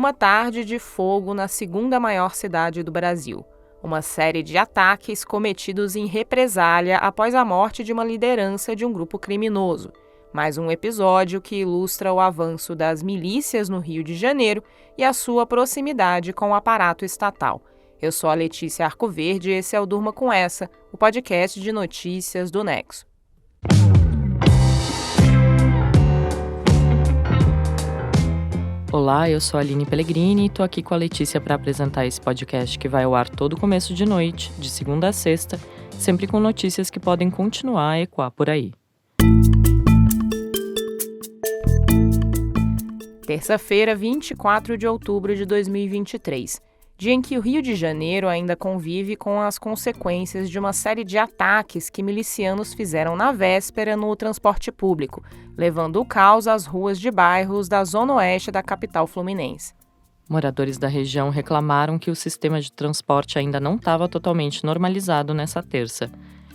Uma tarde de fogo na segunda maior cidade do Brasil. Uma série de ataques cometidos em represália após a morte de uma liderança de um grupo criminoso. Mais um episódio que ilustra o avanço das milícias no Rio de Janeiro e a sua proximidade com o aparato estatal. Eu sou a Letícia Arcoverde e esse é o Durma Com Essa, o podcast de notícias do Nexo. Olá, eu sou a Aline Pellegrini e estou aqui com a Letícia para apresentar esse podcast que vai ao ar todo começo de noite, de segunda a sexta, sempre com notícias que podem continuar a ecoar por aí. Terça-feira, 24 de outubro de 2023, dia em que o Rio de Janeiro ainda convive com as consequências de uma série de ataques que milicianos fizeram na véspera no transporte público, levando o caos às ruas de bairros da zona oeste da capital fluminense. Moradores da região reclamaram que o sistema de transporte ainda não estava totalmente normalizado nessa terça.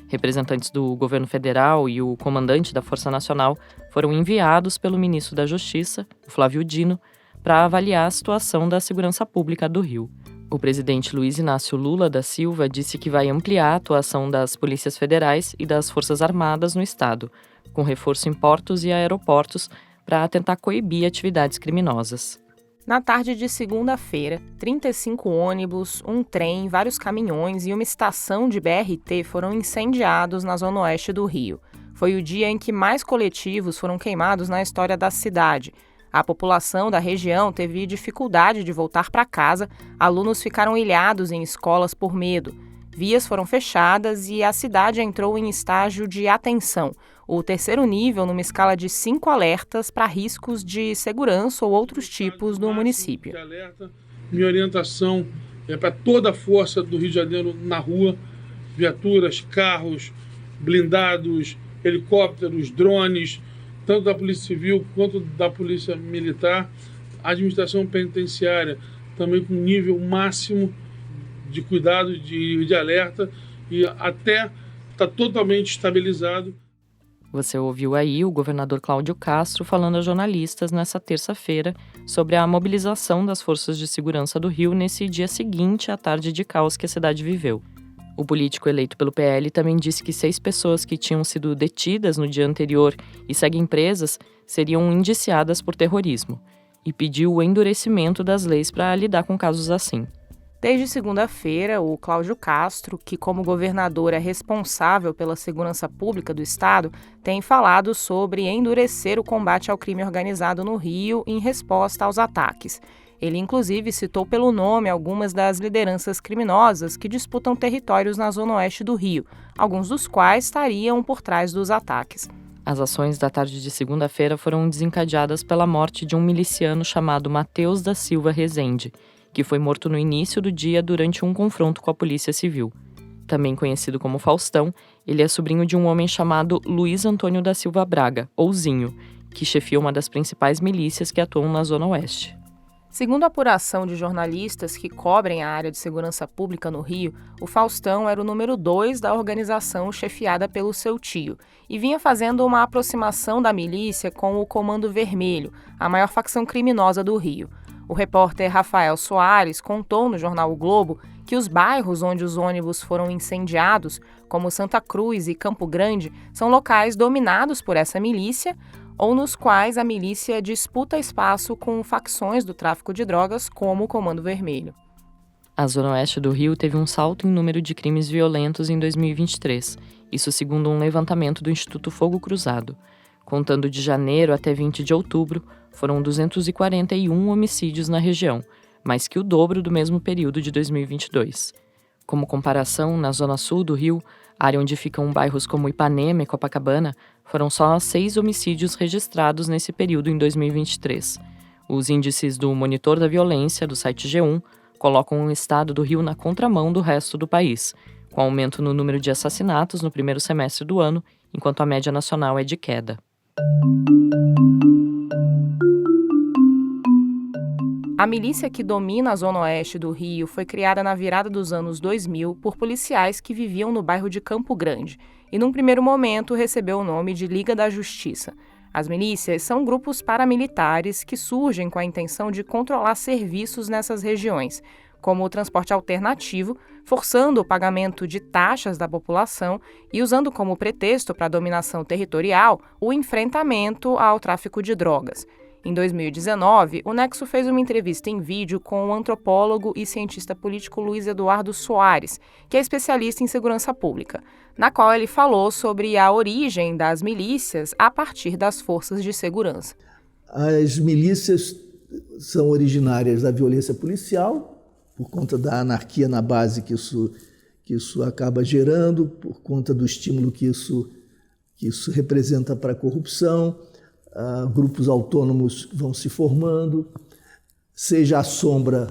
Representantes do governo federal e o comandante da Força Nacional foram enviados pelo ministro da Justiça, Flávio Dino, para avaliar a situação da segurança pública do Rio. O presidente Luiz Inácio Lula da Silva disse que vai ampliar a atuação das polícias federais e das Forças Armadas no estado, com reforço em portos e aeroportos para tentar coibir atividades criminosas. Na tarde de segunda-feira, 35 ônibus, um trem, vários caminhões e uma estação de BRT foram incendiados na zona oeste do Rio. Foi o dia em que mais coletivos foram queimados na história da cidade. A população da região teve dificuldade de voltar para casa, alunos ficaram ilhados em escolas por medo. Vias foram fechadas e a cidade entrou em estágio de atenção, o terceiro nível numa escala de 5 alertas para riscos de segurança ou outros tipos no município. Minha orientação é para toda a força do Rio de Janeiro na rua, viaturas, carros, blindados, helicópteros, drones, tanto da Polícia Civil quanto da Polícia Militar, a administração penitenciária também com nível máximo de cuidado, de alerta, e até está totalmente estabilizado. Você ouviu aí o governador Cláudio Castro falando a jornalistas nessa terça-feira sobre a mobilização das forças de segurança do Rio nesse dia seguinte à tarde de caos que a cidade viveu. O político eleito pelo PL também disse que 6 pessoas que tinham sido detidas no dia anterior e seguem presas seriam indiciadas por terrorismo e pediu o endurecimento das leis para lidar com casos assim. Desde segunda-feira, o Cláudio Castro, que como governador é responsável pela segurança pública do estado, tem falado sobre endurecer o combate ao crime organizado no Rio em resposta aos ataques. Ele, inclusive, citou pelo nome algumas das lideranças criminosas que disputam territórios na zona oeste do Rio, alguns dos quais estariam por trás dos ataques. As ações da tarde de segunda-feira foram desencadeadas pela morte de um miliciano chamado Matheus da Silva Rezende, que foi morto no início do dia durante um confronto com a Polícia Civil. Também conhecido como Faustão, ele é sobrinho de um homem chamado Luiz Antônio da Silva Braga, ou Zinho, que chefia uma das principais milícias que atuam na Zona Oeste. Segundo a apuração de jornalistas que cobrem a área de segurança pública no Rio, o Faustão era o número 2 da organização chefiada pelo seu tio e vinha fazendo uma aproximação da milícia com o Comando Vermelho, a maior facção criminosa do Rio. O repórter Rafael Soares contou no jornal O Globo que os bairros onde os ônibus foram incendiados, como Santa Cruz e Campo Grande, são locais dominados por essa milícia ou nos quais a milícia disputa espaço com facções do tráfico de drogas, como o Comando Vermelho. A Zona Oeste do Rio teve um salto em número de crimes violentos em 2023, isso segundo um levantamento do Instituto Fogo Cruzado. Contando de janeiro até 20 de outubro, foram 241 homicídios na região, mais que o dobro do mesmo período de 2022. Como comparação, na zona sul do Rio, área onde ficam bairros como Ipanema e Copacabana, foram só 6 homicídios registrados nesse período em 2023. Os índices do Monitor da Violência, do site G1, colocam o estado do Rio na contramão do resto do país, com aumento no número de assassinatos no primeiro semestre do ano, enquanto a média nacional é de queda. A milícia que domina a zona oeste do Rio foi criada na virada dos anos 2000 por policiais que viviam no bairro de Campo Grande e, num primeiro momento, recebeu o nome de Liga da Justiça. As milícias são grupos paramilitares que surgem com a intenção de controlar serviços nessas regiões, como o transporte alternativo, forçando o pagamento de taxas da população e usando como pretexto para a dominação territorial o enfrentamento ao tráfico de drogas. Em 2019, o Nexo fez uma entrevista em vídeo com o antropólogo e cientista político Luiz Eduardo Soares, que é especialista em segurança pública, na qual ele falou sobre a origem das milícias a partir das forças de segurança. As milícias são originárias da violência policial, por conta da anarquia na base que isso acaba gerando, por conta do estímulo que isso representa para a corrupção. Grupos autônomos vão se formando, seja à sombra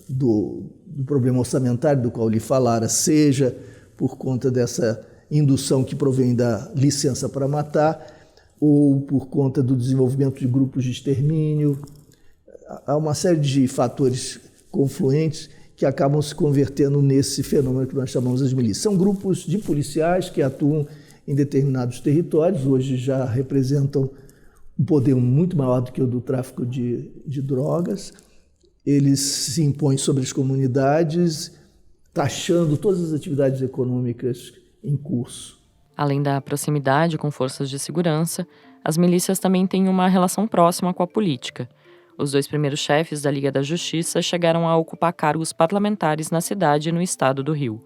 do problema orçamentário do qual lhe falara, seja por conta dessa indução que provém da licença para matar, ou por conta do desenvolvimento de grupos de extermínio. Há uma série de fatores confluentes que acabam se convertendo nesse fenômeno que nós chamamos de milícias. São grupos de policiais que atuam em determinados territórios, hoje já representam um poder muito maior do que o do tráfico de drogas. Eles se impõem sobre as comunidades, taxando todas as atividades econômicas em curso. Além da proximidade com forças de segurança, as milícias também têm uma relação próxima com a política. Os 2 primeiros chefes da Liga da Justiça chegaram a ocupar cargos parlamentares na cidade e no estado do Rio.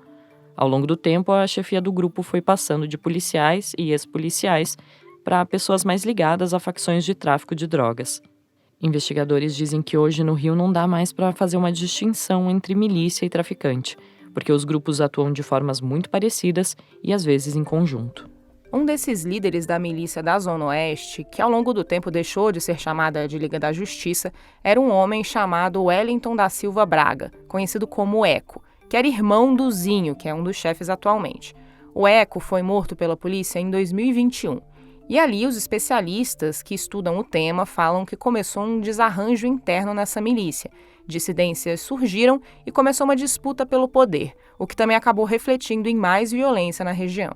Ao longo do tempo, a chefia do grupo foi passando de policiais e ex-policiais para pessoas mais ligadas a facções de tráfico de drogas. Investigadores dizem que hoje no Rio não dá mais para fazer uma distinção entre milícia e traficante, porque os grupos atuam de formas muito parecidas e às vezes em conjunto. Um desses líderes da milícia da Zona Oeste, que ao longo do tempo deixou de ser chamada de Liga da Justiça, era um homem chamado Wellington da Silva Braga, conhecido como Eco, que era irmão do Zinho, que é um dos chefes atualmente. O Eco foi morto pela polícia em 2021. E ali os especialistas que estudam o tema falam que começou um desarranjo interno nessa milícia. Dissidências surgiram e começou uma disputa pelo poder, o que também acabou refletindo em mais violência na região.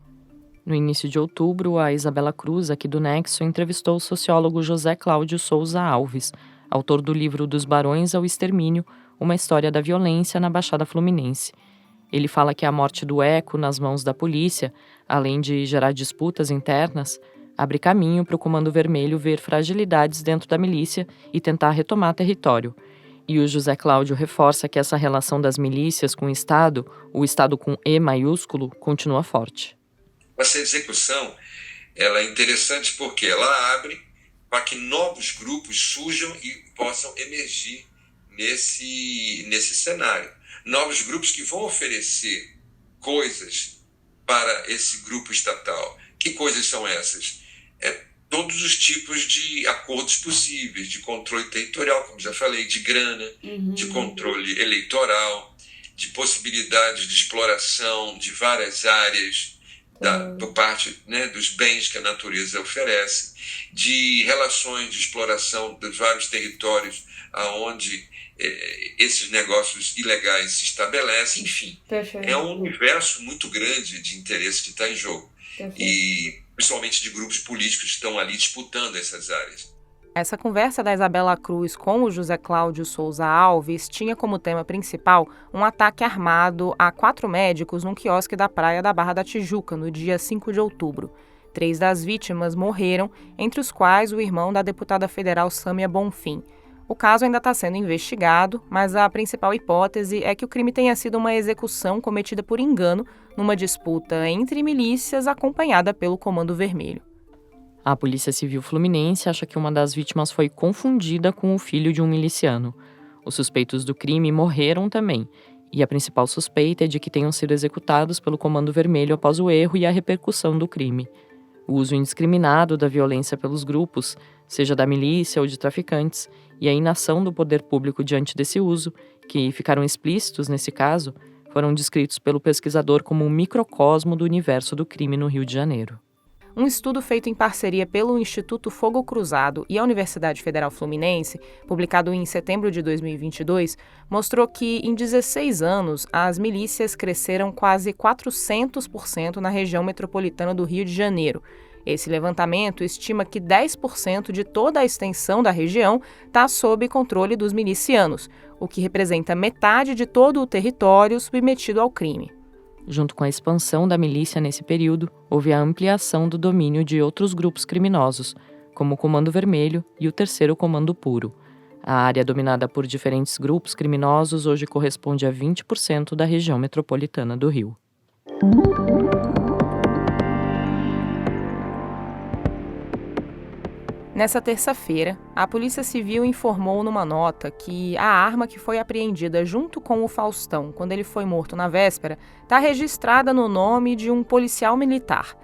No início de outubro, a Isabela Cruz, aqui do Nexo, entrevistou o sociólogo José Cláudio Souza Alves, autor do livro Dos Barões ao Extermínio, uma história da violência na Baixada Fluminense. Ele fala que a morte do Eco nas mãos da polícia, além de gerar disputas internas, abre caminho para o Comando Vermelho ver fragilidades dentro da milícia e tentar retomar território. E o José Cláudio reforça que essa relação das milícias com o Estado com E maiúsculo, continua forte. Essa execução ela é interessante porque ela abre para que novos grupos surjam e possam emergir nesse cenário. Novos grupos que vão oferecer coisas para esse grupo estatal. Que coisas são essas? Todos os tipos de acordos possíveis, de controle territorial, como já falei, de grana, de controle eleitoral, de possibilidades de exploração de várias áreas, por parte, né, dos bens que a natureza oferece, de relações de exploração dos vários territórios aonde esses negócios ilegais se estabelecem, enfim. Perfeito. É um universo muito grande de interesse que está em jogo. Perfeito. E principalmente de grupos políticos que estão ali disputando essas áreas. Essa conversa da Isabela Cruz com o José Cláudio Souza Alves tinha como tema principal um ataque armado a 4 médicos num quiosque da praia da Barra da Tijuca, no dia 5 de outubro. 3 das vítimas morreram, entre os quais o irmão da deputada federal Sâmia Bonfim. O caso ainda está sendo investigado, mas a principal hipótese é que o crime tenha sido uma execução cometida por engano numa disputa entre milícias acompanhada pelo Comando Vermelho. A Polícia Civil Fluminense acha que uma das vítimas foi confundida com o filho de um miliciano. Os suspeitos do crime morreram também, e a principal suspeita é de que tenham sido executados pelo Comando Vermelho após o erro e a repercussão do crime. O uso indiscriminado da violência pelos grupos, seja da milícia ou de traficantes, e a inação do poder público diante desse uso, que ficaram explícitos nesse caso, foram descritos pelo pesquisador como um microcosmo do universo do crime no Rio de Janeiro. Um estudo feito em parceria pelo Instituto Fogo Cruzado e a Universidade Federal Fluminense, publicado em setembro de 2022, mostrou que, em 16 anos, as milícias cresceram quase 400% na região metropolitana do Rio de Janeiro. Esse levantamento estima que 10% de toda a extensão da região está sob controle dos milicianos, o que representa metade de todo o território submetido ao crime. Junto com a expansão da milícia nesse período, houve a ampliação do domínio de outros grupos criminosos, como o Comando Vermelho e o Terceiro Comando Puro. A área dominada por diferentes grupos criminosos hoje corresponde a 20% da região metropolitana do Rio. Nessa terça-feira, a Polícia Civil informou numa nota que a arma que foi apreendida junto com o Faustão quando ele foi morto na véspera está registrada no nome de um policial militar.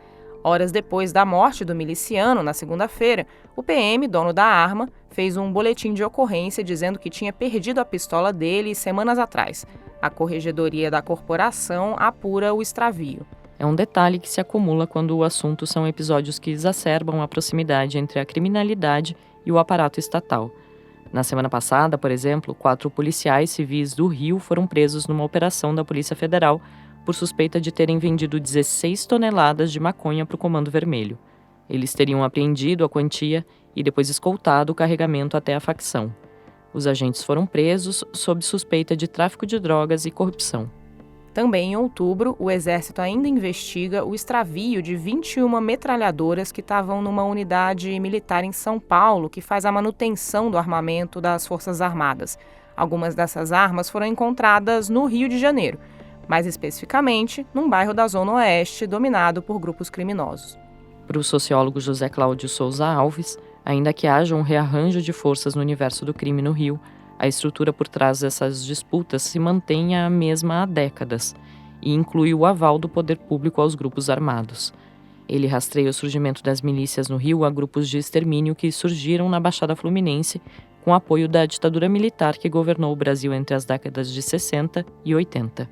Horas depois da morte do miliciano, na segunda-feira, o PM, dono da arma, fez um boletim de ocorrência dizendo que tinha perdido a pistola dele semanas atrás. A Corregedoria da Corporação apura o extravio. É um detalhe que se acumula quando o assunto são episódios que exacerbam a proximidade entre a criminalidade e o aparato estatal. Na semana passada, por exemplo, 4 policiais civis do Rio foram presos numa operação da Polícia Federal por suspeita de terem vendido 16 toneladas de maconha para o Comando Vermelho. Eles teriam apreendido a quantia e depois escoltado o carregamento até a facção. Os agentes foram presos sob suspeita de tráfico de drogas e corrupção. Também em outubro, o Exército ainda investiga o extravio de 21 metralhadoras que estavam numa unidade militar em São Paulo, que faz a manutenção do armamento das Forças Armadas. Algumas dessas armas foram encontradas no Rio de Janeiro, mais especificamente num bairro da Zona Oeste dominado por grupos criminosos. Para o sociólogo José Cláudio Souza Alves, ainda que haja um rearranjo de forças no universo do crime no Rio, a estrutura por trás dessas disputas se mantém a mesma há décadas e inclui o aval do poder público aos grupos armados. Ele rastreia o surgimento das milícias no Rio a grupos de extermínio que surgiram na Baixada Fluminense com apoio da ditadura militar que governou o Brasil entre as décadas de 60 e 80.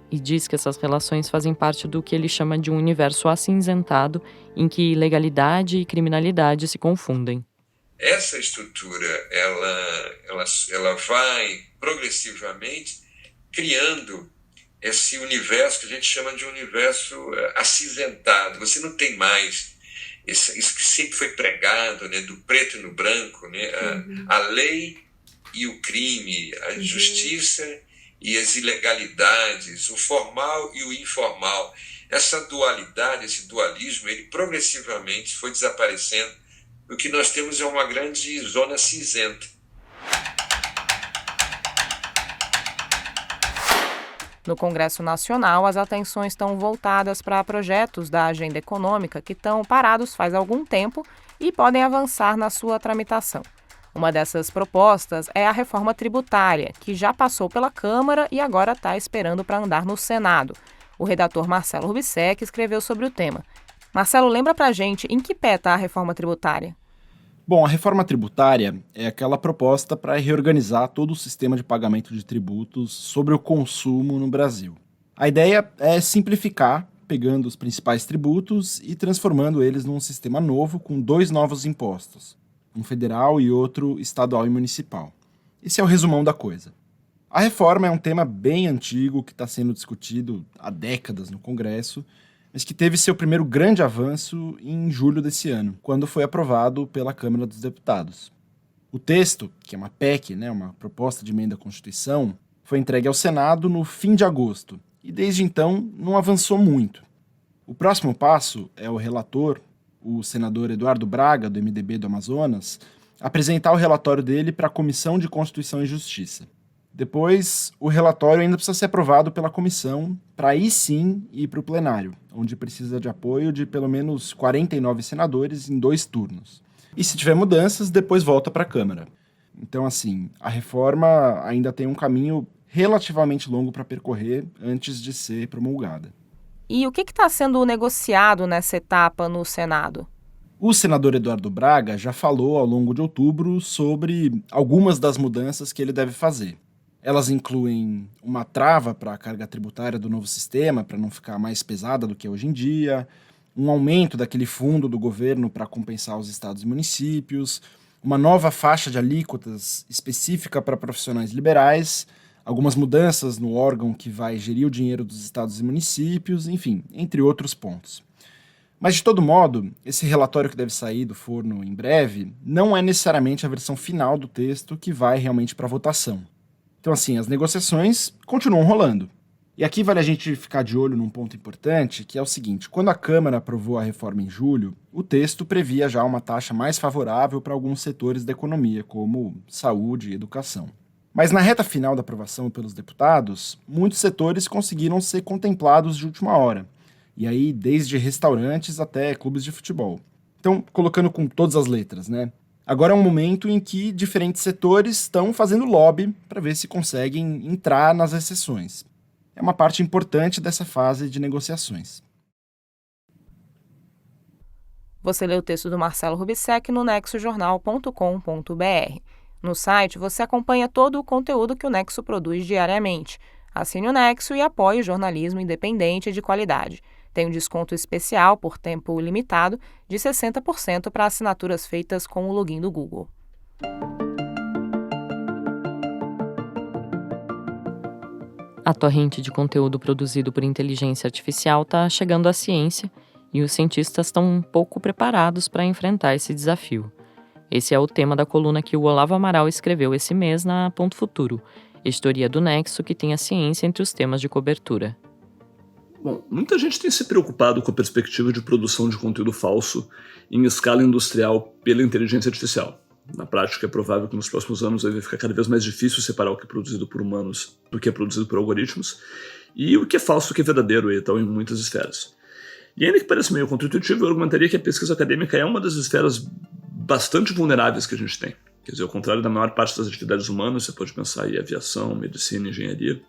E diz que essas relações fazem parte do que ele chama de um universo acinzentado em que legalidade e criminalidade se confundem. Essa estrutura ela vai progressivamente criando esse universo que a gente chama de universo acinzentado. Você não tem mais isso que sempre foi pregado, né, do preto e no branco, né, a lei e o crime, a justiça e as ilegalidades, o formal e o informal. Essa dualidade, esse dualismo, ele progressivamente foi desaparecendo. O que nós temos é uma grande zona cinzenta. No Congresso Nacional, as atenções estão voltadas para projetos da agenda econômica que estão parados faz algum tempo e podem avançar na sua tramitação. Uma dessas propostas é a reforma tributária, que já passou pela Câmara e agora está esperando para andar no Senado. O redator Marcelo Rubissec escreveu sobre o tema. Marcelo, lembra pra gente em que pé está a reforma tributária? Bom, a reforma tributária é aquela proposta para reorganizar todo o sistema de pagamento de tributos sobre o consumo no Brasil. A ideia é simplificar, pegando os principais tributos e transformando eles num sistema novo com 2 novos impostos, um federal e outro estadual e municipal. Esse é o resumão da coisa. A reforma é um tema bem antigo que está sendo discutido há décadas no Congresso, mas que teve seu primeiro grande avanço em julho desse ano, quando foi aprovado pela Câmara dos Deputados. O texto, que é uma PEC, uma proposta de emenda à Constituição, foi entregue ao Senado no fim de agosto, e desde então não avançou muito. O próximo passo é o relator, o senador Eduardo Braga, do MDB do Amazonas, apresentar o relatório dele para a Comissão de Constituição e Justiça. Depois, o relatório ainda precisa ser aprovado pela comissão, para aí sim ir para o plenário, onde precisa de apoio de pelo menos 49 senadores em 2 turnos. E se tiver mudanças, depois volta para a Câmara. Então, assim, a reforma ainda tem um caminho relativamente longo para percorrer antes de ser promulgada. E o que está sendo negociado nessa etapa no Senado? O senador Eduardo Braga já falou ao longo de outubro sobre algumas das mudanças que ele deve fazer. Elas incluem uma trava para a carga tributária do novo sistema, para não ficar mais pesada do que é hoje em dia, um aumento daquele fundo do governo para compensar os estados e municípios, uma nova faixa de alíquotas específica para profissionais liberais, algumas mudanças no órgão que vai gerir o dinheiro dos estados e municípios, enfim, entre outros pontos. Mas, de todo modo, esse relatório que deve sair do forno em breve não é necessariamente a versão final do texto que vai realmente para votação. Então, assim, as negociações continuam rolando. E aqui vale a gente ficar de olho num ponto importante, que é o seguinte: quando a Câmara aprovou a reforma em julho, o texto previa já uma taxa mais favorável para alguns setores da economia, como saúde e educação. Mas na reta final da aprovação pelos deputados, muitos setores conseguiram ser contemplados de última hora. E aí, desde restaurantes até clubes de futebol. Então, colocando com todas as letras, né? Agora é um momento em que diferentes setores estão fazendo lobby para ver se conseguem entrar nas exceções. É uma parte importante dessa fase de negociações. Você lê o texto do Marcelo Rubissec no nexojornal.com.br. No site, você acompanha todo o conteúdo que o Nexo produz diariamente. Assine o Nexo e apoie o jornalismo independente e de qualidade. Tem um desconto especial por tempo limitado de 60% para assinaturas feitas com o login do Google. A torrente de conteúdo produzido por inteligência artificial está chegando à ciência e os cientistas estão um pouco preparados para enfrentar esse desafio. Esse é o tema da coluna que o Olavo Amaral escreveu esse mês na Ponto Futuro, editoria do Nexo que tem a ciência entre os temas de cobertura. Bom, muita gente tem se preocupado com a perspectiva de produção de conteúdo falso em escala industrial pela inteligência artificial. Na prática, é provável que nos próximos anos vai ficar cada vez mais difícil separar o que é produzido por humanos do que é produzido por algoritmos e o que é falso do que é verdadeiro e tal em muitas esferas. E ainda que pareça meio contra-intuitivo, eu argumentaria que a pesquisa acadêmica é uma das esferas bastante vulneráveis que a gente tem. Quer dizer, ao contrário da maior parte das atividades humanas, você pode pensar em aviação, medicina, engenharia,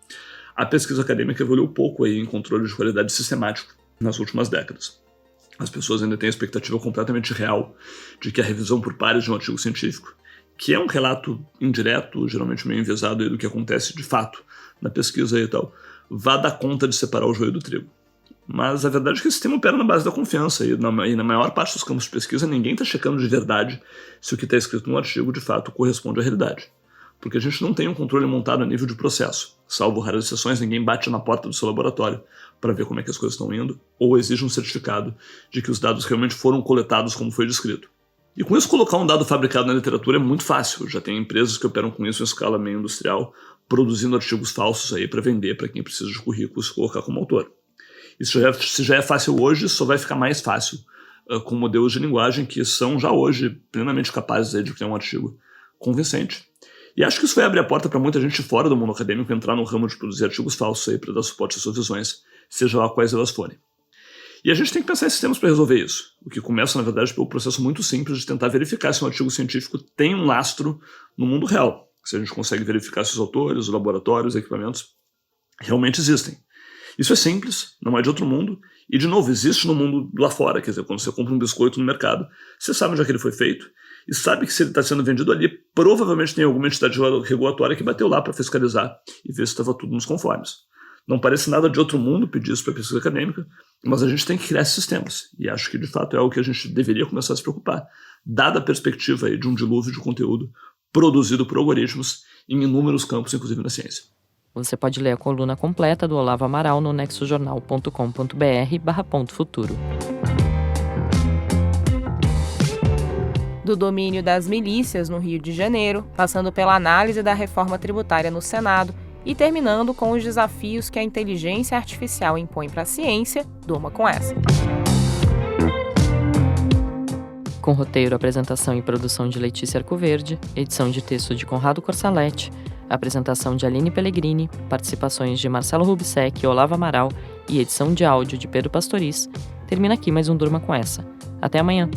a pesquisa acadêmica evoluiu pouco aí em controle de qualidade sistemático nas últimas décadas. As pessoas ainda têm a expectativa completamente real de que a revisão por pares de um artigo científico, que é um relato indireto, geralmente meio enviesado aí do que acontece de fato na pesquisa e tal, vá dar conta de separar o joio do trigo. Mas a verdade é que esse sistema opera na base da confiança e na maior parte dos campos de pesquisa ninguém está checando de verdade se o que está escrito no artigo de fato corresponde à realidade. Porque a gente não tem um controle montado a nível de processo. Salvo raras exceções, ninguém bate na porta do seu laboratório para ver como é que as coisas estão indo ou exige um certificado de que os dados realmente foram coletados como foi descrito. E com isso, colocar um dado fabricado na literatura é muito fácil. Já tem empresas que operam com isso em escala meio industrial, produzindo artigos falsos aí para vender para quem precisa de currículos e colocar como autor. Isso se já é fácil hoje, só vai ficar mais fácil com modelos de linguagem que são já hoje plenamente capazes aí de criar um artigo convincente. E acho que isso vai abrir a porta para muita gente fora do mundo acadêmico entrar no ramo de produzir artigos falsos aí para dar suporte às suas visões, seja lá quais elas forem. E a gente tem que pensar em sistemas para resolver isso, o que começa, na verdade, pelo processo muito simples de tentar verificar se um artigo científico tem um lastro no mundo real. Se a gente consegue verificar se os autores, os laboratórios, os equipamentos realmente existem. Isso é simples, não é de outro mundo, e, de novo, existe no mundo lá fora. Quer dizer, quando você compra um biscoito no mercado, você sabe onde é que ele foi feito, e sabe que se ele está sendo vendido ali, provavelmente tem alguma entidade regulatória que bateu lá para fiscalizar e ver se estava tudo nos conformes. Não parece nada de outro mundo pedir isso para a pesquisa acadêmica, mas a gente tem que criar esses sistemas, e acho que, de fato, é algo que a gente deveria começar a se preocupar, dada a perspectiva aí de um dilúvio de conteúdo produzido por algoritmos em inúmeros campos, inclusive na ciência. Você pode ler a coluna completa do Olavo Amaral no nexojornal.com.br/ponto-futuro. Do domínio das milícias no Rio de Janeiro, passando pela análise da reforma tributária no Senado e terminando com os desafios que a inteligência artificial impõe para a ciência, durma com essa. Com roteiro, apresentação e produção de Letícia Arcoverde, edição de texto de Conrado Corsaletti, apresentação de Aline Pellegrini, participações de Marcelo Rubissec e Olavo Amaral e edição de áudio de Pedro Pastoriz, termina aqui mais um Durma com essa. Até amanhã!